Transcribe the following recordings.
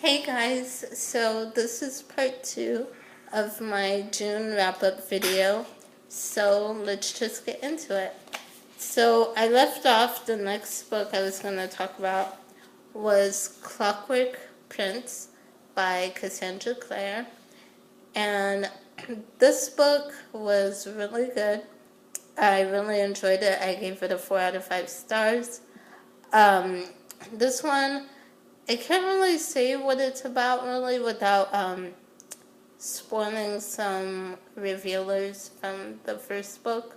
Hey guys, so this is part 2 of my June wrap-up video, so let's just get into it. So I left off, the next book I was going to talk about was Clockwork Prince by Cassandra Clare, and this book was really good. I really enjoyed it. I gave it a 4 out of 5 stars. This one, I can't really say what it's about really without spoiling some revealers from the first book.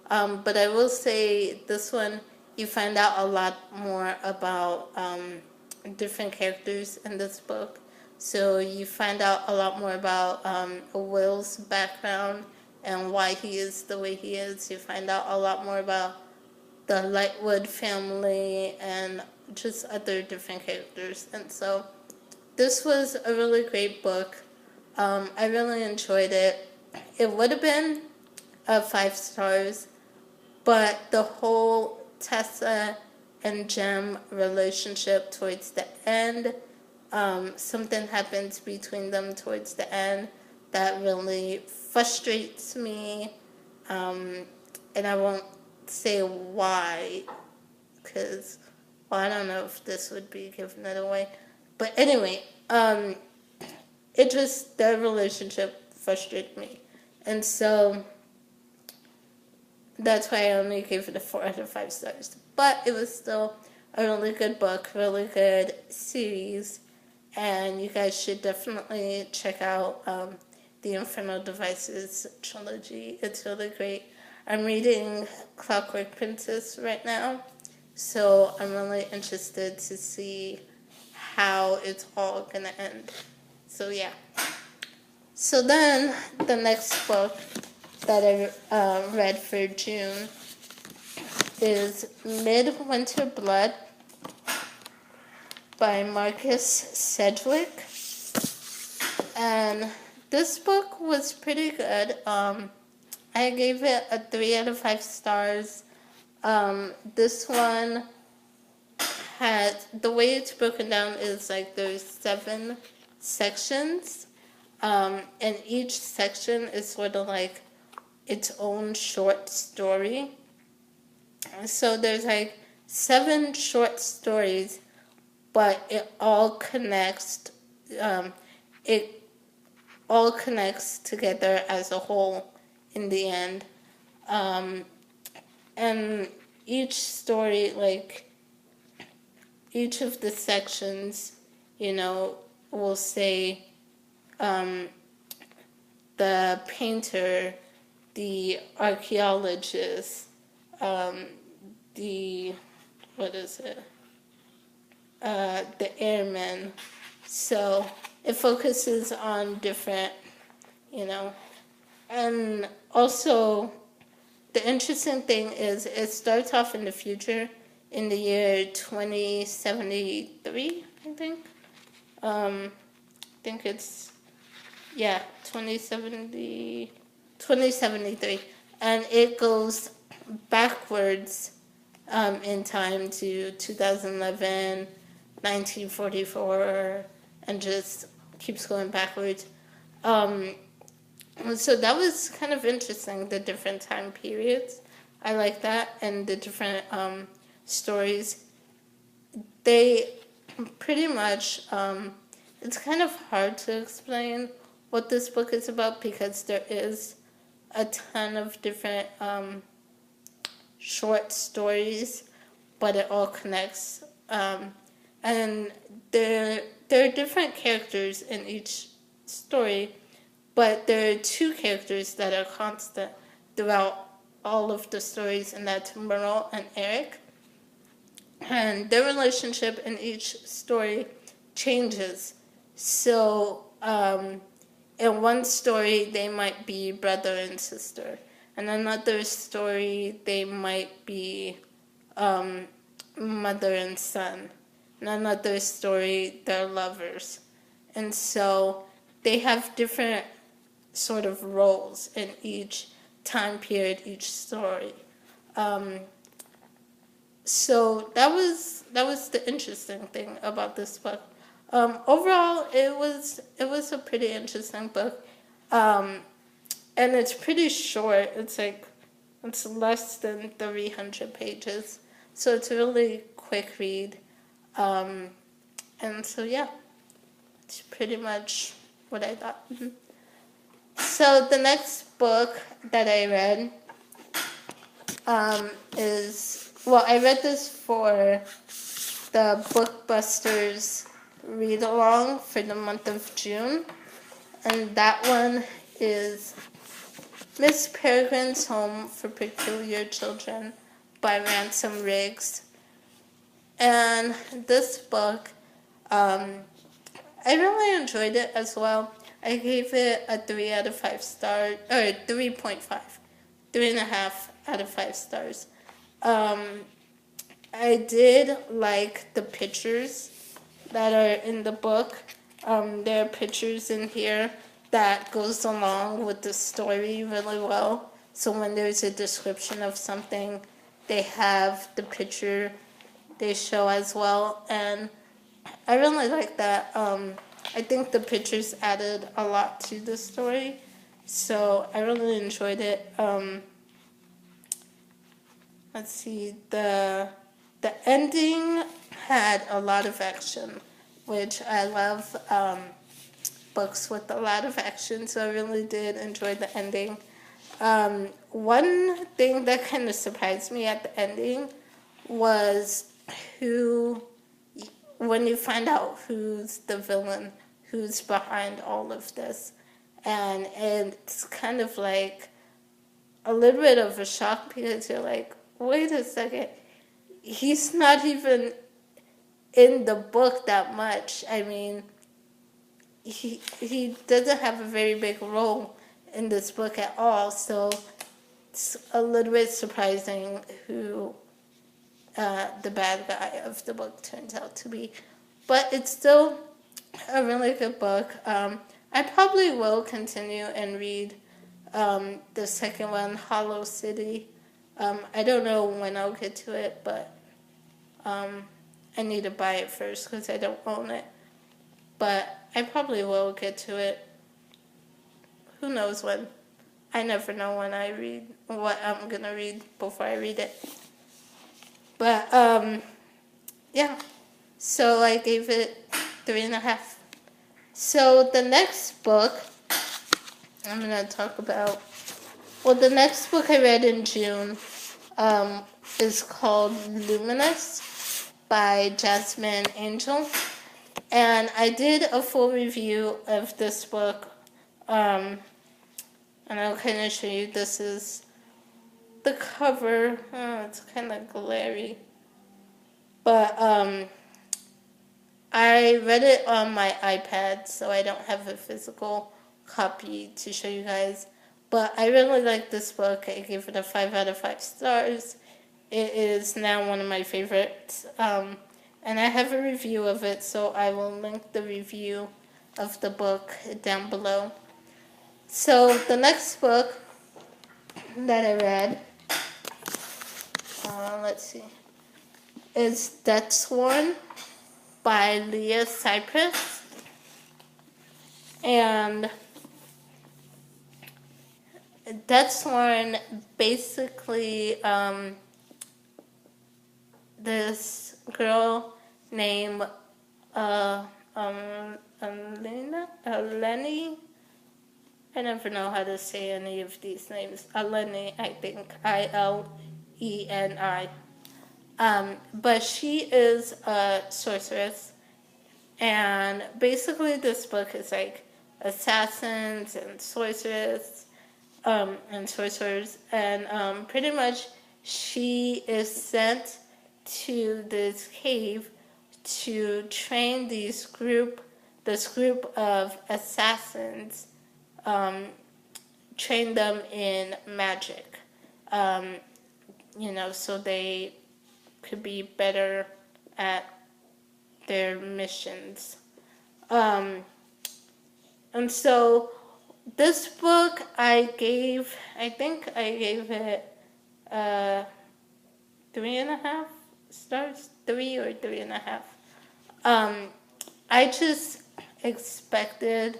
But I will say this one, you find out a lot more about different characters in this book. So you find out a lot more about Will's background and why he is the way he is. You find out a lot more about the Lightwood family and just other different characters. And so this was a really great book. I really enjoyed it. It would have been 5 stars, but the whole Tessa and Jem relationship towards the end, something happens between them towards the end that really frustrates me, and I won't say why, because, well, I don't know if this would be giving it away, but anyway, their relationship frustrated me, and so that's why I only gave it a 4 out of 5 stars, but it was still a really good book, really good series, and you guys should definitely check out the Infernal Devices trilogy. It's really great. I'm reading Clockwork Princess right now, so I'm really interested to see how it's all gonna end. So yeah. So then, the next book that I read for June is Midwinter Blood by Marcus Sedgwick. And this book was pretty good. I gave it a 3 out of 5 stars. This one had, the way it's broken down is like there's 7 sections, and each section is sort of like its own short story. So there's like 7 short stories, but it all connects together as a whole in the end. And each story, like each of the sections, will say the painter, the archaeologist, the airman. So it focuses on different, and also the interesting thing is it starts off in the future in the year 2073, I think. I think it's, 2073. And it goes backwards in time to 2011, 1944, and just keeps going backwards. So that was kind of interesting, the different time periods. I like that, and the different stories. They pretty much, it's kind of hard to explain what this book is about because there is a ton of different short stories, but it all connects. And there are different characters in each story, but there are 2 characters that are constant throughout all of the stories, and that's Merle and Eric. And their relationship in each story changes. So, in one story, they might be brother and sister. In another story, they might be mother and son. In another story, they're lovers. And so they have different sort of roles in each time period, each story. So that was the interesting thing about this book. Overall, it was a pretty interesting book, and it's pretty short. It's less than 300 pages, so it's a really quick read. And so yeah, it's pretty much what I thought. Mm-hmm. So the next book that I read I read this for the Bookbusters read along for the month of June, and that one is Miss Peregrine's Home for Peculiar Children by Ransom Riggs. And this book, I really enjoyed it as well. I gave it a 3 out of 5 stars, or 3.5, 3.5 out of 5 stars. I did like the pictures that are in the book. There are pictures in here that goes along with the story really well. So when there's a description of something, they have the picture they show as well. And I really like that. I think the pictures added a lot to the story. So I really enjoyed it. Let's see, the ending had a lot of action, which I love books with a lot of action, so I really did enjoy the ending. One thing that kind of surprised me at the ending was when you find out who's the villain, who's behind all of this. And it's kind of like a little bit of a shock because you're like, wait a second, he's not even in the book that much. I mean, he doesn't have a very big role in this book at all, so it's a little bit surprising who the bad guy of the book turns out to be. But it's still a really good book. I probably will continue and read the second one, Hollow City. I don't know when I'll get to it, but I need to buy it first because I don't own it. But I probably will get to it. Who knows when? I never know when I read what I'm going to read before I read it. But, yeah. So I gave it 3.5. So the next book I'm going to talk about, the next book I read in June is called Luminous by Jasmine Angel. And I did a full review of this book. And I'll kind of show you. This is the cover. It's kind of glary. But I read it on my iPad, so I don't have a physical copy to show you guys. But I really like this book. I gave it a 5 out of 5 stars. It is now one of my favorites. And I have a review of it, so I will link the review of the book down below. So the next book that I read, let's see, is Deathsworn by Leah Cypress. And Deathsworn, basically, this girl named Eleni. I never know how to say any of these names. Eleni, I think, Ileni. But she is a sorceress, and basically this book is like assassins and sorcerers, and pretty much she is sent to this cave to train this group of assassins, train them in magic, so they could be better at their missions. And so this book I think I gave it 3.5 stars, 3 or 3.5. I just expected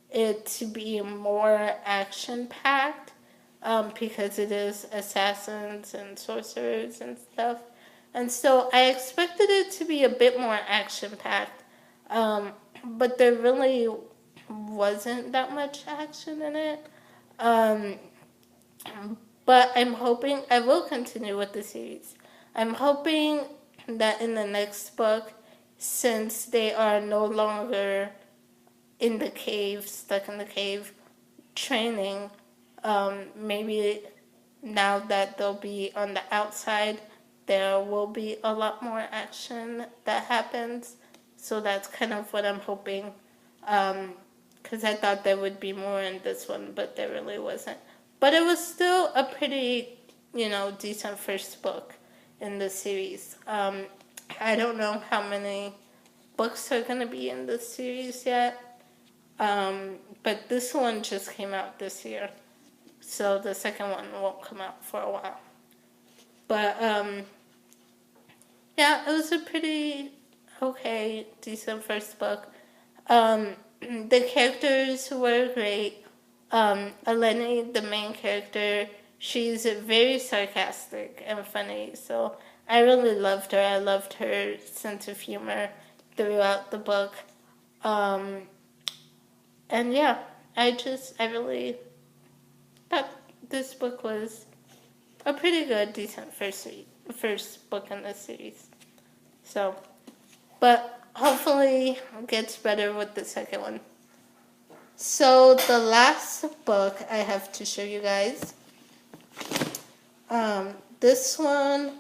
it to be more action-packed, because it is assassins and sorcerers and stuff. And so I expected it to be a bit more action-packed, but there really wasn't that much action in it. Um, but I'm hoping I will continue with the series. I'm hoping that in the next book, since they are no longer in the cave, stuck in the cave, training, maybe now that they'll be on the outside, there will be a lot more action that happens. So that's kind of what I'm hoping. Because I thought there would be more in this one, but there really wasn't. But it was still a pretty, decent first book in the series. I don't know how many books are going to be in this series yet. But this one just came out this year. So the second one won't come out for a while. But, yeah, it was a pretty okay, decent first book. The characters were great. Eleni, the main character, she's very sarcastic and funny. So I really loved her. I loved her sense of humor throughout the book. And yeah, I really thought this book was a pretty good, decent first book in this series. So, but hopefully it gets better with the second one. So the last book I have to show you guys, this one,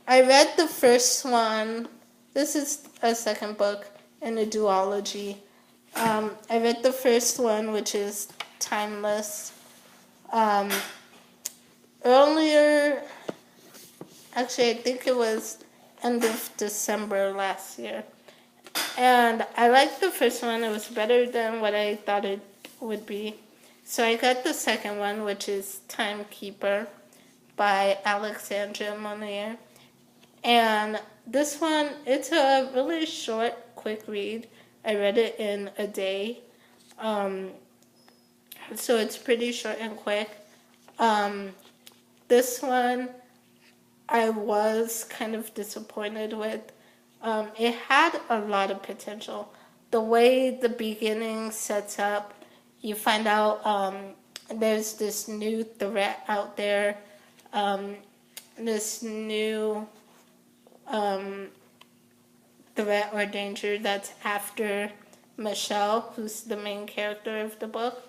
I read the first one. This is a second book in a duology. I read the first one, which is Timeless. Earlier, actually, I think it was end of December last year. And I liked the first one. It was better than what I thought it would be. So I got the second one, which is Timekeeper by Alexandra Monir. And this one, it's a really short, quick read. I read it in a day. So it's pretty short and quick. This one, I was kind of disappointed with. It had a lot of potential. The way the beginning sets up, you find out there's this new threat out there, this new threat or danger that's after Michelle, who's the main character of the book.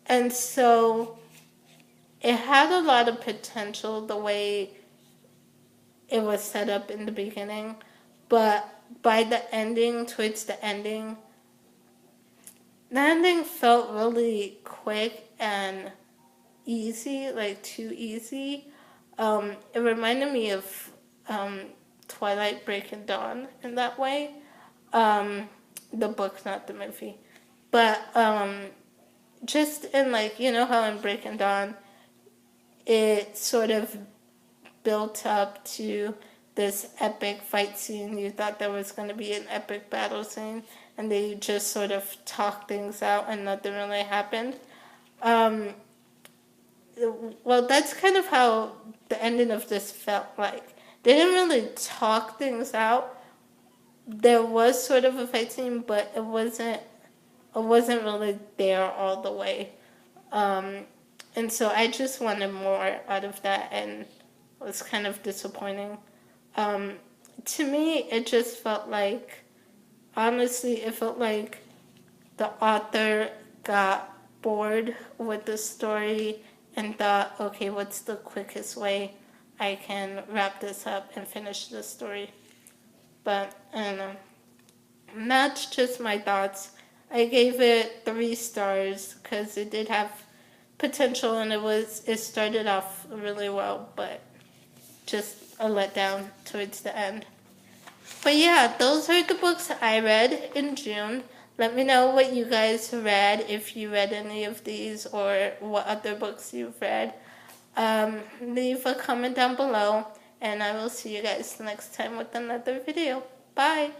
And so it had a lot of potential the way it was set up in the beginning. But by the ending, towards the ending felt really quick and easy, like too easy. It reminded me of Twilight Breaking Dawn in that way. The book, not the movie. But just in how in Breaking Dawn, it sort of built up to this epic fight scene. You thought there was going to be an epic battle scene, and they just sort of talked things out and nothing really happened. Well, that's kind of how the ending of this felt like. They didn't really talk things out. There was sort of a fight scene, but it wasn't really there all the way. And so I just wanted more out of that, and it was kind of disappointing. To me, it just felt like, honestly, it felt like the author got bored with the story and thought, okay, what's the quickest way I can wrap this up and finish the story? But, I don't know. And that's just my thoughts. I gave it 3 stars because it did have potential, and it started off really well, but just a letdown towards the end. But yeah, those are the books I read in June. Let me know what you guys read, if you read any of these, or what other books you've read. Leave a comment down below, and I will see you guys next time with another video. Bye!